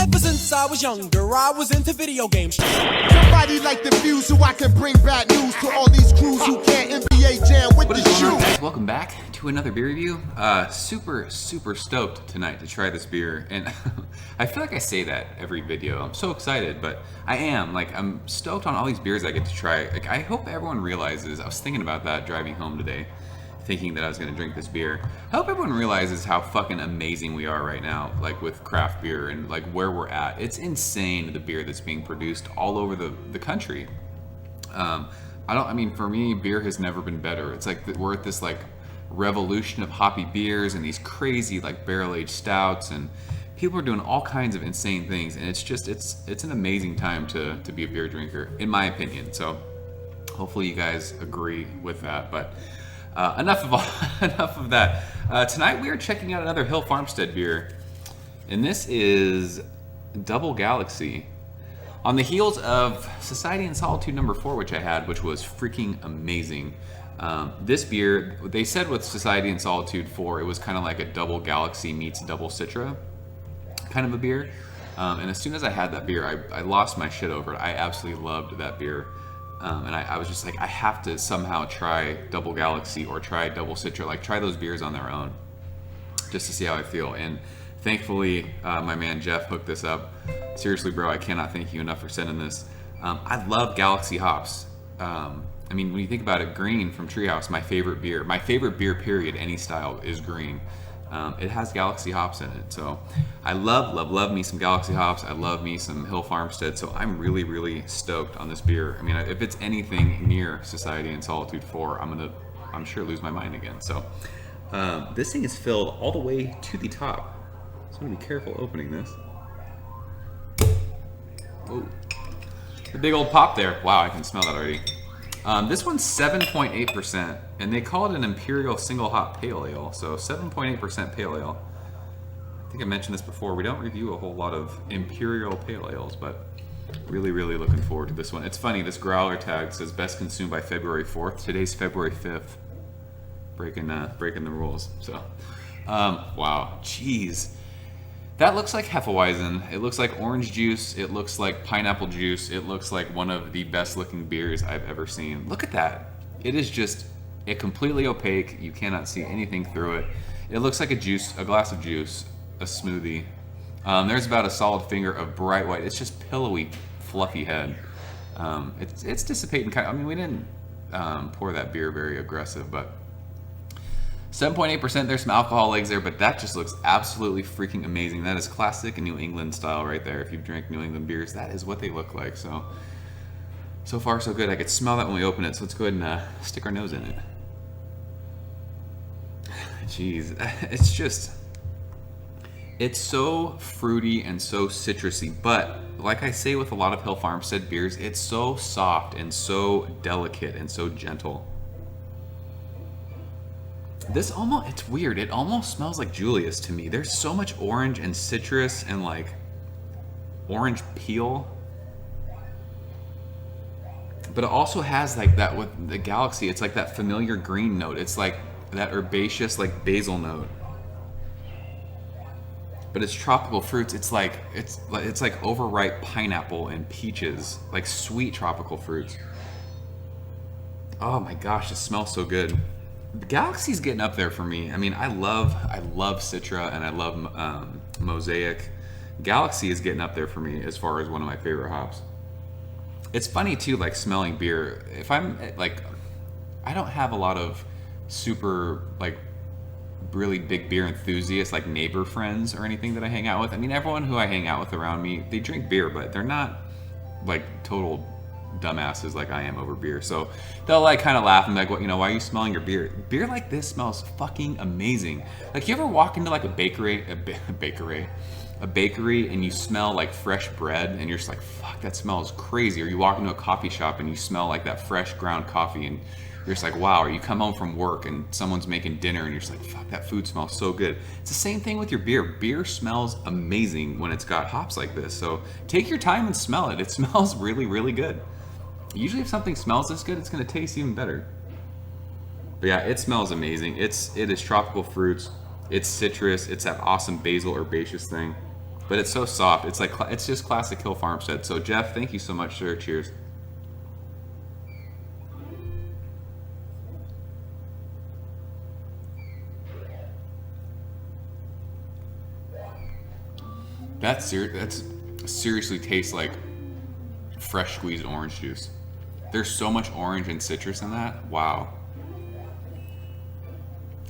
Ever since I was younger, I was into video games. Somebody like the Fuse so I can bring bad news to all these crews who can't NBA jam with What the is going shoe. on, guys? Welcome back to another beer review. Super stoked tonight to try this beer, and I feel like I say that every video. I'm so excited, but I am. Like, I'm stoked on all these beers I get to try. Like, I hope everyone realizes, I was thinking about that driving home today, thinking that I was gonna drink this beer. I hope everyone realizes how fucking amazing we are right now, like with craft beer and like where we're at. It's insane, the beer that's being produced all over the country. I mean, for me, beer has never been better. It's like we're at this like revolution of hoppy beers and these crazy like barrel-aged stouts, and people are doing all kinds of insane things, and it's just, it's an amazing time to be a beer drinker, in my opinion. So hopefully you guys agree with that, but enough of that. Tonight we are checking out another Hill Farmstead beer, and this is Double Galaxy. On the heels of Society and Solitude number 4, which I had, which was freaking amazing. This beer, they said with Society and Solitude 4, it was kind of like a Double Galaxy meets Double Citra kind of a beer. And as soon as I had that beer, I lost my shit over it. I absolutely loved that beer. And I was just like, I have to somehow try Double Galaxy or try Double Citra, like try those beers on their own, just to see how I feel. And thankfully, my man Jeff hooked this up. Seriously, bro, I cannot thank you enough for sending this. I love Galaxy hops. I mean, when you think about it, Green from Treehouse, my favorite beer. My favorite beer, period, any style, is Green. It has Galaxy hops in it. So I love me some Galaxy hops. I love me some Hill Farmstead. So I'm really stoked on this beer. I mean, if it's anything near Society and Solitude 4, I'm sure lose my mind again. So this thing is filled all the way to the top. So I'm gonna be careful opening this. Oh, the big old pop there. Wow, I can smell that already. This one's 7.8%, and they call it an Imperial Single Hop Pale Ale, so 7.8% Pale Ale. I think I mentioned this before, we don't review a whole lot of Imperial Pale Ales, but really looking forward to this one. It's funny, this growler tag says best consumed by February 4th. Today's February 5th. Breaking the rules, so. Wow, jeez. That looks like Hefeweizen. It looks like orange juice. It looks like pineapple juice. It looks like one of the best looking beers I've ever seen. Look at that. It is just completely opaque. You cannot see anything through it. It looks like a glass of juice, a smoothie. There's about a solid finger of bright white. It's just pillowy, fluffy head. It's dissipating kind of, I mean, we didn't pour that beer very aggressive, but 7.8%, there's some alcohol legs there, but that just looks absolutely freaking amazing. That is classic New England style right there. If you've drank New England beers, that is what they look like. So far so good. I could smell that when we open it, so let's go ahead and stick our nose in it. Jeez, it's so fruity and so citrusy, but like I say with a lot of Hill Farmstead beers, it's so soft and so delicate and so gentle. It's weird. It almost smells like Julius to me. There's so much orange and citrus and like orange peel. But it also has like that with the Galaxy. It's like that familiar green note. It's like that herbaceous like basil note. But it's tropical fruits. It's like overripe pineapple and peaches, like sweet tropical fruits. Oh my gosh, it smells so good. The Galaxy's getting up there for me. I mean, I love Citra and I love Mosaic. Galaxy is getting up there for me as far as one of my favorite hops. It's funny too, like smelling beer. If I'm like, I don't have a lot of super like really big beer enthusiasts, like neighbor friends or anything that I hang out with. I mean, everyone who I hang out with around me, they drink beer, but they're not like total dumbasses like I am over beer. So they'll like kind of laugh and be like, well, why are you smelling your beer? Beer like this smells fucking amazing. Like, you ever walk into like a bakery and you smell like fresh bread and you're just like, fuck, that smells crazy. Or you walk into a coffee shop and you smell like that fresh ground coffee and you're just like, wow. Or you come home from work and someone's making dinner and you're just like, fuck, that food smells so good. It's the same thing with your beer. Beer smells amazing when it's got hops like this. So take your time and smell it. It smells really good. Usually if something smells this good, it's going to taste even better. But yeah, it smells amazing. It is tropical fruits. It's citrus. It's that awesome basil herbaceous thing. but it's so soft. It's like, it's just classic Hill Farmstead. So Jeff, thank you so much, sir. Cheers. That seriously tastes like fresh squeezed orange juice. There's so much orange and citrus in that. Wow.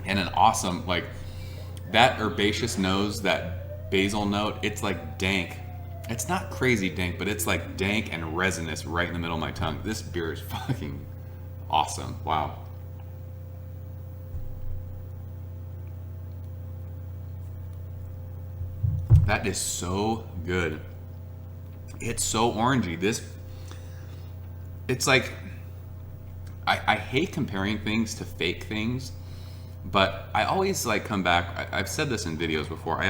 And an awesome, like, that herbaceous nose, that basil note, it's like dank. It's not crazy dank, but it's like dank and resinous right in the middle of my tongue. This beer is fucking awesome. Wow. That is so good. It's so orangey. It's like, I hate comparing things to fake things, but I always like come back. I've said this in videos before.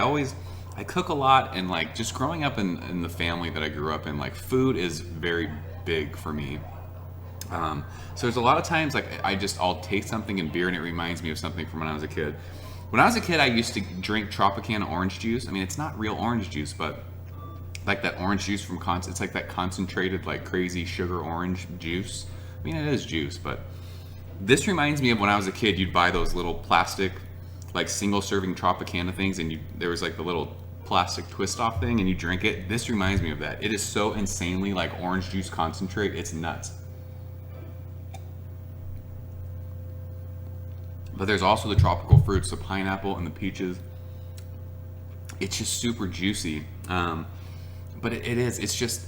I cook a lot, and like just growing up in the family that I grew up in, like food is very big for me. So there's a lot of times like I'll taste something in beer and it reminds me of something from when I was a kid. When I was a kid, I used to drink Tropicana orange juice. I mean, it's not real orange juice, but like that orange juice from it's like that concentrated, like crazy sugar orange juice. I mean, it is juice, but this reminds me of when I was a kid. You'd buy those little plastic, like single serving Tropicana things, and there was like the little plastic twist off thing, and you drink it. This reminds me of that. It is so insanely like orange juice concentrate. It's nuts. But there's also the tropical fruits, the pineapple and the peaches. It's just super juicy. But it's just,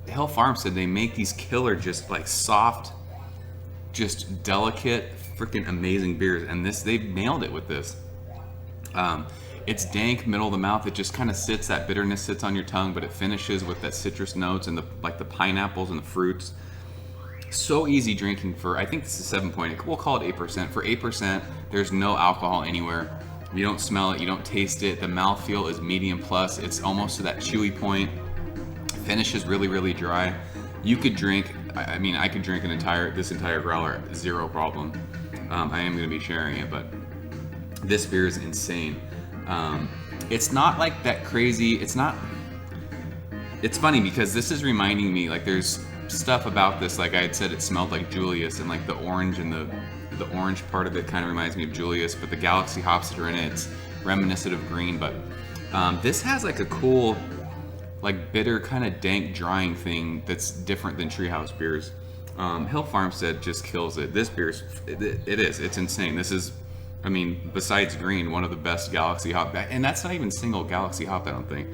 Hill Farmstead, they make these killer, just like soft, just delicate, freaking amazing beers. And they've nailed it with this. It's dank, middle of the mouth. It just kind of sits, that bitterness sits on your tongue, but it finishes with that citrus notes and the pineapples and the fruits. So easy drinking for, I think this is 7.8, we'll call it 8%. For 8%, there's no alcohol anywhere. You don't smell it, you don't taste it. The mouthfeel is medium plus. It's almost to that chewy point. Finish is really, really dry. You could drink, I mean, I could drink this entire growler, zero problem. I am gonna be sharing it, but this beer is insane. It's not like that crazy, it's funny because this is reminding me, like there's stuff about this, like I had said, it smelled like Julius, and like the orange and the orange part of it kind of reminds me of Julius, but the Galaxy hops that are in it, it's reminiscent of green. But this has like a cool, like bitter kind of dank drying thing that's different than Treehouse beers. Hill Farmstead just kills it. This beer it's insane. This is, I mean, besides green, one of the best Galaxy hop, and that's not even single Galaxy hop, I don't think.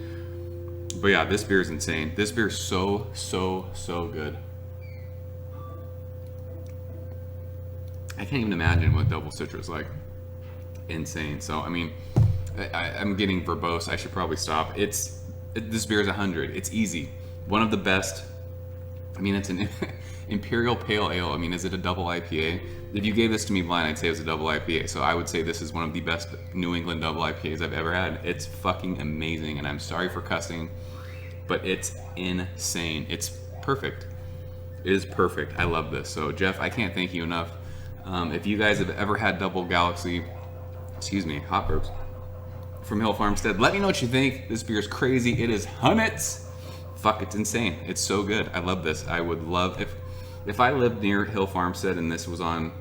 But yeah, this beer is insane. This beer is so, so, so good. I can't even imagine what double citrus like. Insane. So, I mean, I'm getting verbose. I should probably stop. This beer is 100. It's easy. One of the best. I mean, it's an Imperial Pale Ale. I mean, is it a double IPA? If you gave this to me blind, I'd say it was a double IPA. So I would say this is one of the best New England double IPAs I've ever had. It's fucking amazing, and I'm sorry for cussing, but it's insane. It's perfect. It is perfect. I love this. So Jeff, I can't thank you enough. If you guys have ever had double Galaxy, hop burps from Hill Farmstead, let me know what you think. This beer is crazy. It is hunnits. Fuck, it's insane. It's so good. I love this. I would love, if I lived near Hill Farmstead and this was on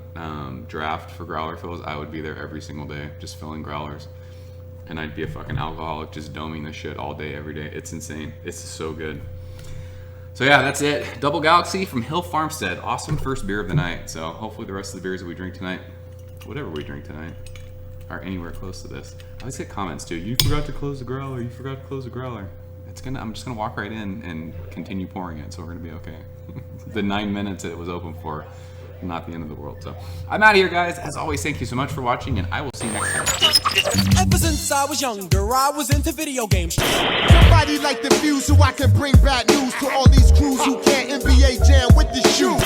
draft for growler fills, I would be there every single day just filling growlers. And I'd be a fucking alcoholic just doming this shit all day, every day. It's insane. It's so good. So yeah, that's it. Double Galaxy from Hill Farmstead. Awesome first beer of the night. So hopefully the rest of the beers that we drink tonight, whatever we drink tonight, are anywhere close to this. I always get comments too. You forgot to close the growler. You forgot to close the growler. I'm just gonna walk right in and continue pouring it. So we're gonna be okay. The 9 minutes that it was open for, not the end of the world. So I'm out of here, guys. As always, thank you so much for watching, and I will see you next time. Ever since I was younger, I was into video games. Somebody like the Fuse so I can bring bad news to all these crews who can't NBA jam with the shoe.